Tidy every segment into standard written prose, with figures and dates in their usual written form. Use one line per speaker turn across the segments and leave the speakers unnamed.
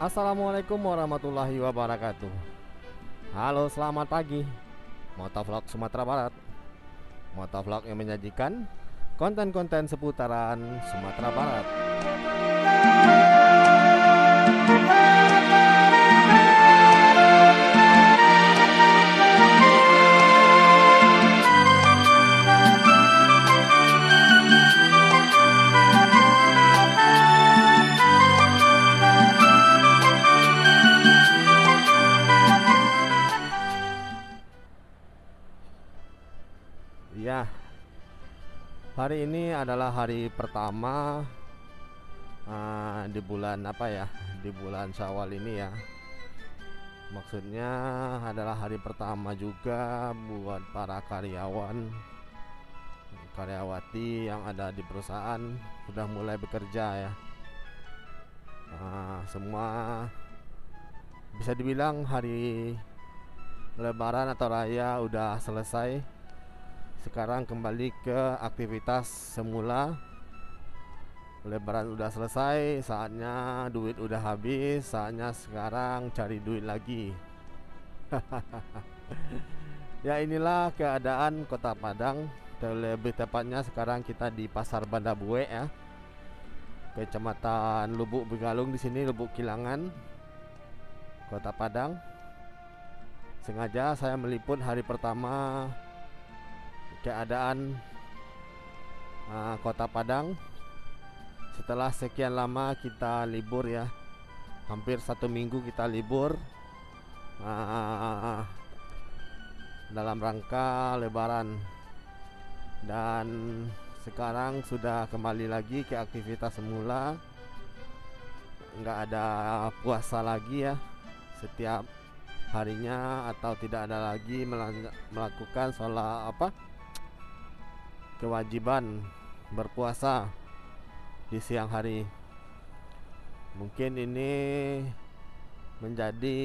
Assalamualaikum warahmatullahi wabarakatuh. Halo, selamat pagi. Motovlog Sumatera Barat. Motovlog yang menyajikan konten-konten seputaran Sumatera Barat. Ya, hari ini adalah hari pertama di bulan apa ya? Di bulan Syawal ini ya. Maksudnya adalah hari pertama juga buat para karyawan, karyawati yang ada di perusahaan sudah mulai bekerja ya. Semua bisa dibilang hari Lebaran atau Raya udah selesai. Sekarang kembali ke aktivitas semula. Lebaran udah selesai, saatnya duit udah habis, saatnya sekarang cari duit lagi. Ya, inilah keadaan Kota Padang. Lebih tepatnya sekarang kita di Pasar Banda Bue ya, Kecamatan Lubuk Begalung, di sini Lubuk Kilangan, Kota Padang. Sengaja saya meliput hari pertama keadaan Kota Padang setelah sekian lama kita libur ya, hampir 1 minggu kita libur dalam rangka Lebaran, dan sekarang sudah kembali lagi ke aktivitas semula. Nggak ada puasa lagi ya setiap harinya, atau tidak ada lagi melakukan sholat kewajiban berpuasa di siang hari. Mungkin ini menjadi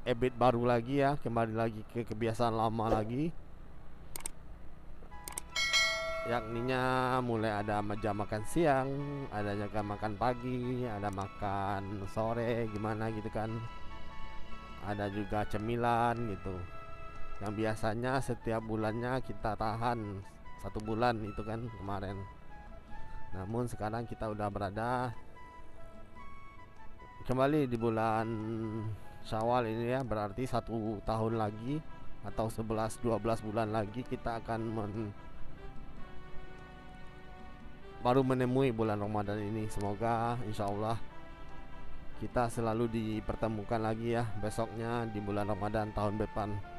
habit baru lagi ya, kembali lagi ke kebiasaan lama lagi, yakninya mulai ada jam makan siang, ada juga makan pagi, ada makan sore gimana gitu kan, ada juga cemilan gitu, yang biasanya setiap bulannya kita tahan 1 bulan itu kan kemarin. Namun sekarang kita udah berada kembali di bulan Syawal ini ya, berarti 1 tahun lagi atau 11-12 bulan lagi kita akan baru menemui bulan Ramadan ini. Semoga insya Allah kita selalu dipertemukan lagi ya besoknya di bulan Ramadan tahun depan.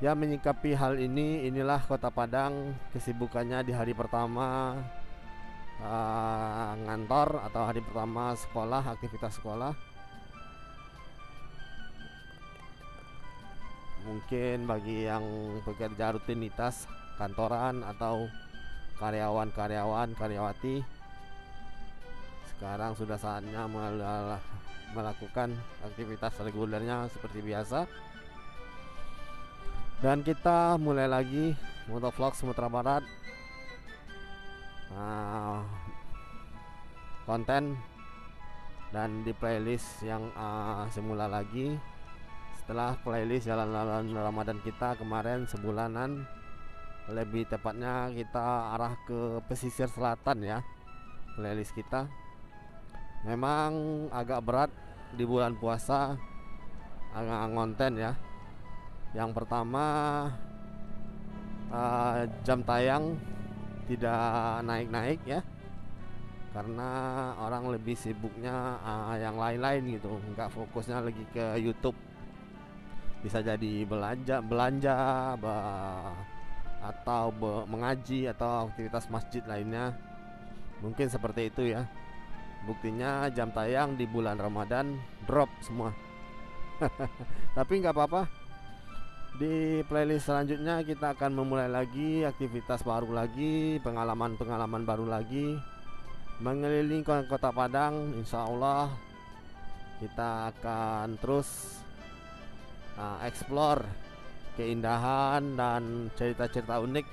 Ya, menyikapi hal ini, inilah Kota Padang kesibukannya di hari pertama ngantor atau hari pertama sekolah, aktivitas sekolah. Mungkin bagi yang bekerja rutinitas kantoran atau karyawan-karyawan, karyawati, sekarang sudah saatnya melakukan aktivitas regulernya seperti biasa. Dan kita mulai lagi motovlog Sumatera Barat, konten dan di playlist yang semula lagi. Setelah playlist jalan-jalan Ramadan kita kemarin sebulanan, lebih tepatnya kita arah ke pesisir selatan ya, playlist kita. Memang agak berat di bulan puasa, agak ngonten ya. Yang pertama, jam tayang tidak naik-naik ya, karena orang lebih sibuknya yang lain-lain gitu, nggak fokusnya lagi ke YouTube. Bisa jadi belanja atau mengaji atau aktivitas masjid lainnya, mungkin seperti itu ya. Buktinya jam tayang di bulan Ramadan drop semua. Tapi nggak apa-apa, di playlist selanjutnya kita akan memulai lagi aktivitas baru lagi, pengalaman-pengalaman baru lagi, mengelilingi Kota Padang. Insya Allah kita akan terus explore keindahan dan cerita-cerita unik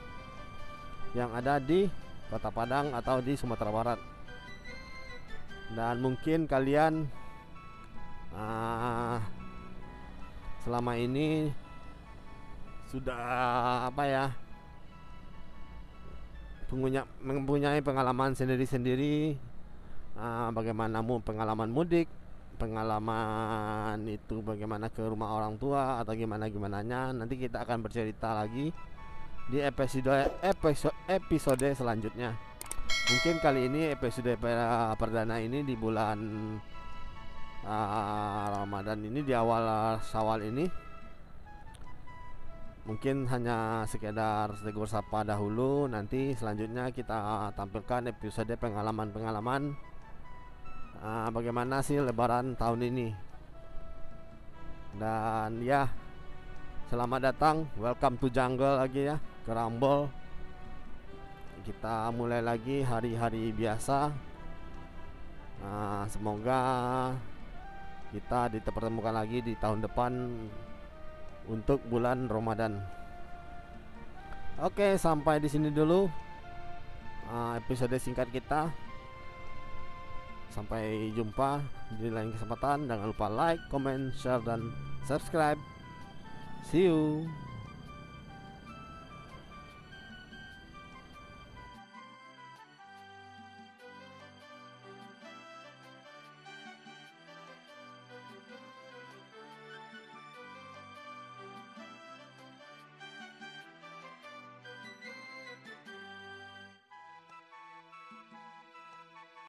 yang ada di Kota Padang atau di Sumatera Barat. Dan mungkin kalian Ah, selama ini sudah apa ya, mempunyai pengalaman sendiri-sendiri. Bagaimana pengalaman mudik, pengalaman itu bagaimana ke rumah orang tua atau gimananya, nanti kita akan bercerita lagi di episode selanjutnya. Mungkin kali ini episode perdana ini di bulan Ramadan ini, di awal Syawal ini, mungkin hanya sekedar tegur sapa dahulu. Nanti selanjutnya kita tampilkan episode pengalaman-pengalaman bagaimana sih Lebaran tahun ini. Dan ya, selamat datang, welcome to jungle lagi ya, ke Rumble. Kita mulai lagi hari-hari biasa. Semoga kita dipertemukan lagi di tahun depan untuk bulan Ramadan. Oke, sampai di sini dulu episode singkat kita. Sampai jumpa di lain kesempatan. Jangan lupa like, comment, share, dan subscribe. See you.